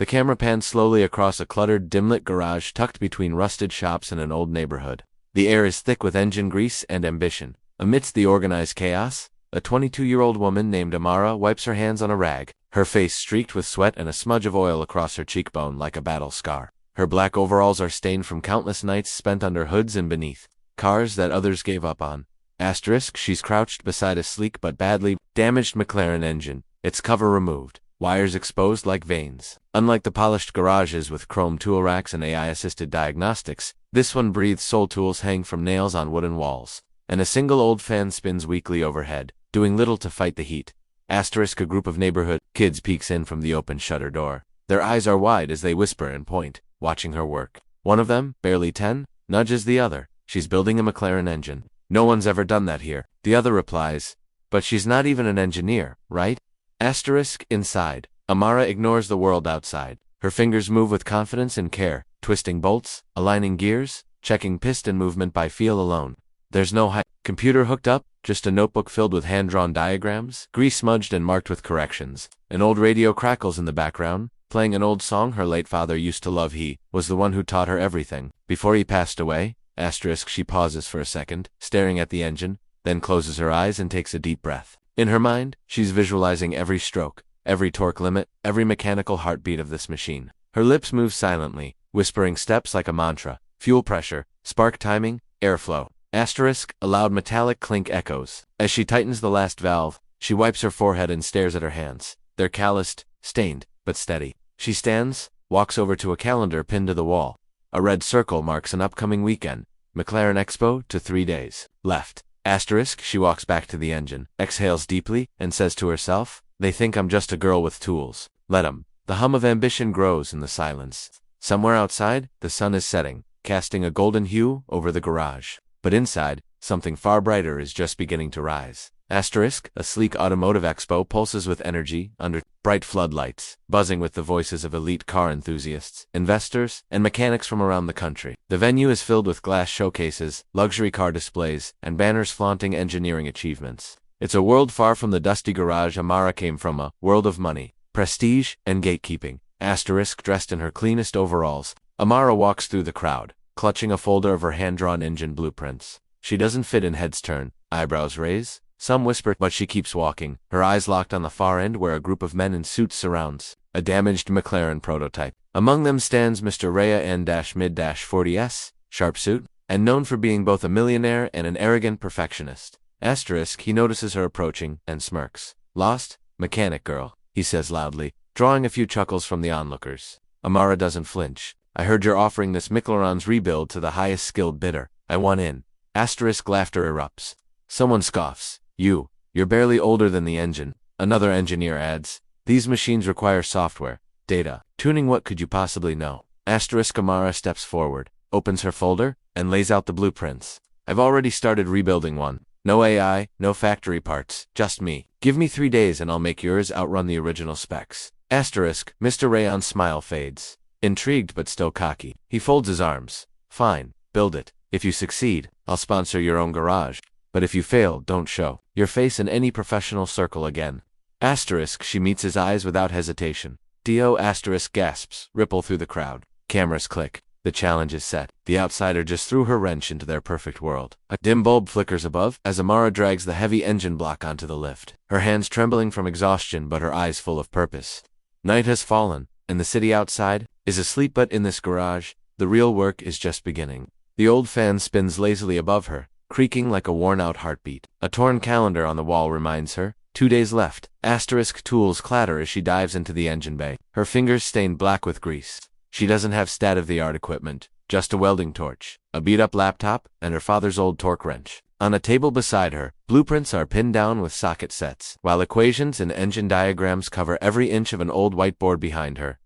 The camera pans slowly across a cluttered, dim-lit garage tucked between rusted shops in an old neighborhood. The air is thick with engine grease and ambition. Amidst the organized chaos, a 22-year-old woman named Amara wipes her hands on a rag, her face streaked with sweat and a smudge of oil across her cheekbone like a battle scar. Her black overalls are stained from countless nights spent under hoods and beneath cars that others gave up on. She's crouched beside a sleek but badly damaged McLaren engine, its cover removed, wires exposed like veins. Unlike the polished garages with chrome tool racks and AI-assisted diagnostics, this one breathes. Soul tools hang from nails on wooden walls, and a single old fan spins weakly overhead, doing little to fight the heat. A group of neighborhood kids peeks in from the open shutter door. Their eyes are wide as they whisper and point, watching her work. One of them, barely 10, nudges the other. She's building a McLaren engine. No one's ever done that here. The other replies, but she's not even an engineer, right? Inside. Amara ignores the world outside. Her fingers move with confidence and care, twisting bolts, aligning gears, checking piston movement by feel alone. There's no computer hooked up, just a notebook filled with hand-drawn diagrams, grease-smudged and marked with corrections. An old radio crackles in the background, playing an old song her late father used to love. He was the one who taught her everything. Before he passed away, she pauses for a second, staring at the engine, then closes her eyes and takes a deep breath. In her mind, she's visualizing every stroke, every torque limit, every mechanical heartbeat of this machine. Her lips move silently, whispering steps like a mantra: fuel pressure, spark timing, airflow. A loud metallic clink echoes. As she tightens the last valve, she wipes her forehead and stares at her hands. They're calloused, stained, but steady. She stands, walks over to a calendar pinned to the wall. A red circle marks an upcoming weekend. McLaren Expo to 3 days left. She walks back to the engine, exhales deeply, and says to herself, they think I'm just a girl with tools. Let 'em. The hum of ambition grows in the silence. Somewhere outside, the sun is setting, casting a golden hue over the garage. But inside, something far brighter is just beginning to rise. A sleek automotive expo pulses with energy under bright floodlights, buzzing with the voices of elite car enthusiasts, investors, and mechanics from around the country. The venue is filled with glass showcases, luxury car displays, and banners flaunting engineering achievements. It's a world far from the dusty garage Amara came from, a world of money, prestige, and gatekeeping. Dressed in her cleanest overalls, Amara walks through the crowd, clutching a folder of her hand-drawn engine blueprints. She doesn't fit in. Heads turn, eyebrows raise. Some whisper, but she keeps walking, her eyes locked on the far end where a group of men in suits surrounds a damaged McLaren prototype. Among them stands Mr. Rhea N-Mid-40S, sharp suit, and known for being both a millionaire and an arrogant perfectionist. He notices her approaching and smirks. Lost? Mechanic girl, he says loudly, drawing a few chuckles from the onlookers. Amara doesn't flinch. I heard you're offering this McLaren's rebuild to the highest skilled bidder. I want in. Laughter erupts. Someone scoffs. You're barely older than the engine. Another engineer adds. These machines require software, data, tuning. What could you possibly know? Amara steps forward, opens her folder, and lays out the blueprints. I've already started rebuilding one. No AI, no factory parts, just me. Give me 3 days and I'll make yours outrun the original specs. Mr. Rayon's smile fades. Intrigued but still cocky, he folds his arms. Fine, build it. If you succeed, I'll sponsor your own garage. But if you fail, don't show your face in any professional circle again. She meets his eyes without hesitation. Gasps ripple through the crowd. Cameras click. The challenge is set. The outsider just threw her wrench into their perfect world. A dim bulb flickers above as Amara drags the heavy engine block onto the lift, her hands trembling from exhaustion but her eyes full of purpose. Night has fallen, and the city outside is asleep, but in this garage, the real work is just beginning. The old fan spins lazily above her, creaking like a worn-out heartbeat. A torn calendar on the wall reminds her, 2 days left. Tools clatter as she dives into the engine bay, her fingers stained black with grease. She doesn't have state-of-the-art equipment, just a welding torch, a beat-up laptop, and her father's old torque wrench. On a table beside her, blueprints are pinned down with socket sets, while equations and engine diagrams cover every inch of an old whiteboard behind her.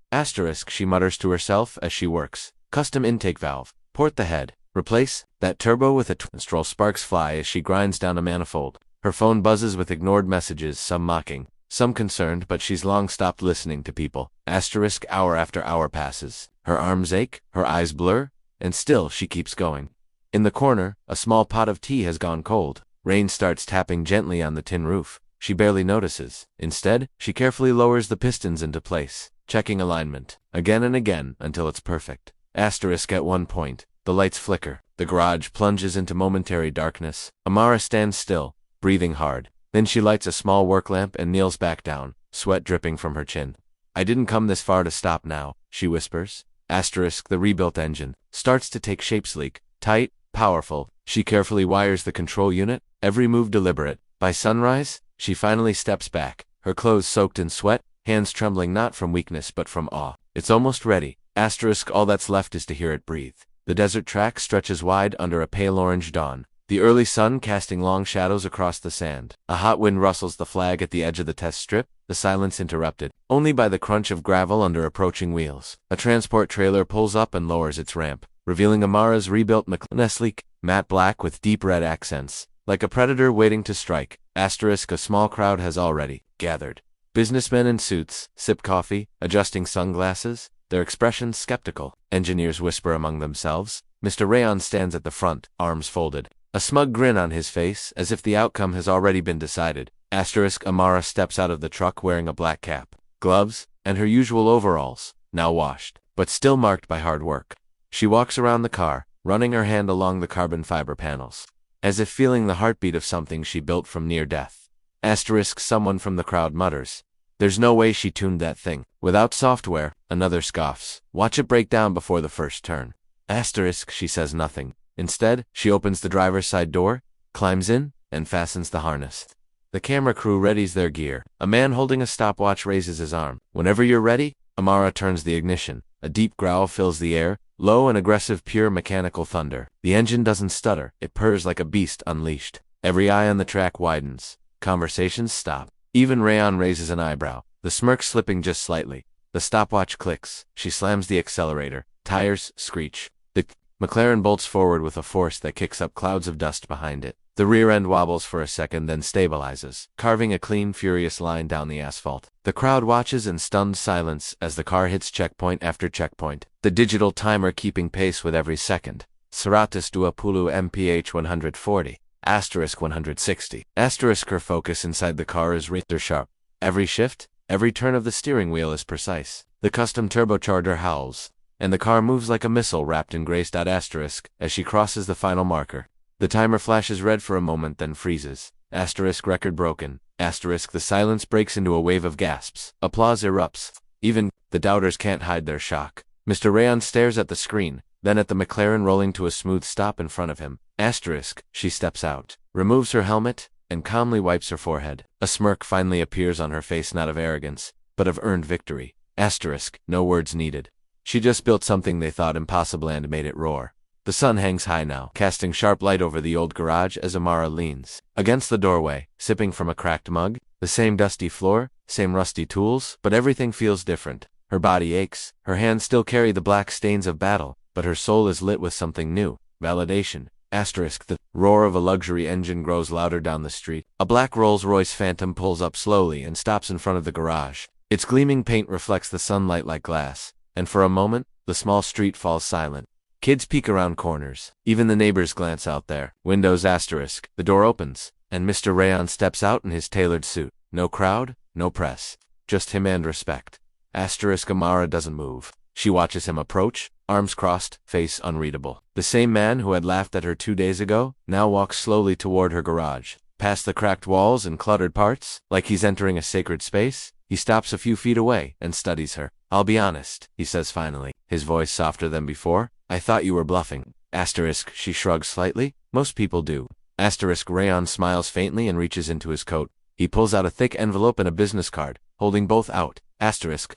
She mutters to herself as she works. Custom intake valve. Port the head. Replace that turbo with a twin. Sparks fly as she grinds down a manifold. Her phone buzzes with ignored messages, some mocking, some concerned, but she's long stopped listening to people. Hour after hour passes. Her arms ache, her eyes blur, and still she keeps going. In the corner, a small pot of tea has gone cold. Rain starts tapping gently on the tin roof. She barely notices. Instead, she carefully lowers the pistons into place. checking alignment, again and again, until it's perfect. Asterisk at one point, the lights flicker. The garage plunges into momentary darkness. Amara stands still, breathing hard. Then she lights a small work lamp and kneels back down, sweat dripping from her chin. I didn't come this far to stop now, she whispers. Asterisk, the rebuilt engine starts to take shape, sleek, tight, powerful. She carefully wires the control unit, every move deliberate. By sunrise, she finally steps back, her clothes soaked in sweat, hands trembling not from weakness but from awe. It's almost ready. Asterisk, all that's left is to hear it breathe. The desert track stretches wide under a pale orange dawn, the early sun casting long shadows across the sand. A hot wind rustles the flag at the edge of the test strip, the silence interrupted only by the crunch of gravel under approaching wheels. A transport trailer pulls up and lowers its ramp, revealing Amara's rebuilt McLaren, sleek, matte black with deep red accents, like a predator waiting to strike. Asterisk, a small crowd has already gathered. Businessmen in suits sip coffee, adjusting sunglasses, their expressions skeptical. Engineers whisper among themselves. Mr. Rayon stands at the front, arms folded, a smug grin on his face, as if the outcome has already been decided. Asterisk, Amara steps out of the truck wearing a black cap, gloves, and her usual overalls, now washed, but still marked by hard work. She walks around the car, running her hand along the carbon fiber panels, as if feeling the heartbeat of something she built from near death. Asterisk, someone from the crowd mutters. There's no way she tuned that thing. Without software, another scoffs. Watch it break down before the first turn. Asterisk, she says nothing. Instead, she opens the driver's side door, climbs in, and fastens the harness. The camera crew readies their gear. A man holding a stopwatch raises his arm. Whenever you're ready, Amara turns the ignition. A deep growl fills the air, low and aggressive, pure mechanical thunder. The engine doesn't stutter. It purrs like a beast unleashed. Every eye on the track widens. Conversations stop. Even Rayon raises an eyebrow, the smirk slipping just slightly. The stopwatch clicks. She slams the accelerator. Tires screech. The McLaren bolts forward with a force that kicks up clouds of dust behind it. The rear end wobbles for a second, then stabilizes, carving a clean, furious line down the asphalt. The crowd watches in stunned silence as the car hits checkpoint after checkpoint, the digital timer keeping pace with every second. 120 mph 140. Asterisk 160. Asterisk, her focus inside the car is razor sharp. Every shift, every turn of the steering wheel is precise. The custom turbocharger howls, and the car moves like a missile wrapped in grace. Asterisk, as she crosses the final marker. The timer flashes red for a moment, then freezes. Asterisk, record broken. Asterisk, the silence breaks into a wave of gasps. Applause erupts. Even the doubters can't hide their shock. Mr. Rayon stares at the screen, then at the McLaren rolling to a smooth stop in front of him. Asterisk, she steps out, removes her helmet, and calmly wipes her forehead. A smirk finally appears on her face, not of arrogance, but of earned victory. Asterisk, no words needed. She just built something they thought impossible and made it roar. The sun hangs high now, casting sharp light over the old garage as Amara leans against the doorway, sipping from a cracked mug. The same dusty floor, same rusty tools, but everything feels different. Her body aches, her hands still carry the black stains of battle, but her soul is lit with something new. Validation. Asterisk, the roar of a luxury engine grows louder down the street. A black Rolls-Royce Phantom pulls up slowly and stops in front of the garage. Its gleaming paint reflects the sunlight like glass, and for a moment, the small street falls silent. Kids peek around corners. Even the neighbors glance out their windows. Asterisk. The door opens, and Mr. Rayon steps out in his tailored suit. No crowd, no press. Just him and respect. Asterisk, Amara doesn't move. She watches him approach, arms crossed, face unreadable. The same man who had laughed at her 2 days ago now walks slowly toward her garage. Past the cracked walls and cluttered parts, like he's entering a sacred space, he stops a few feet away and studies her. I'll be honest, he says finally, his voice softer than before. I thought you were bluffing. Asterisk, she shrugs slightly. Most people do. Asterisk, Rayon smiles faintly and reaches into his coat. He pulls out a thick envelope and a business card, holding both out. Asterisk,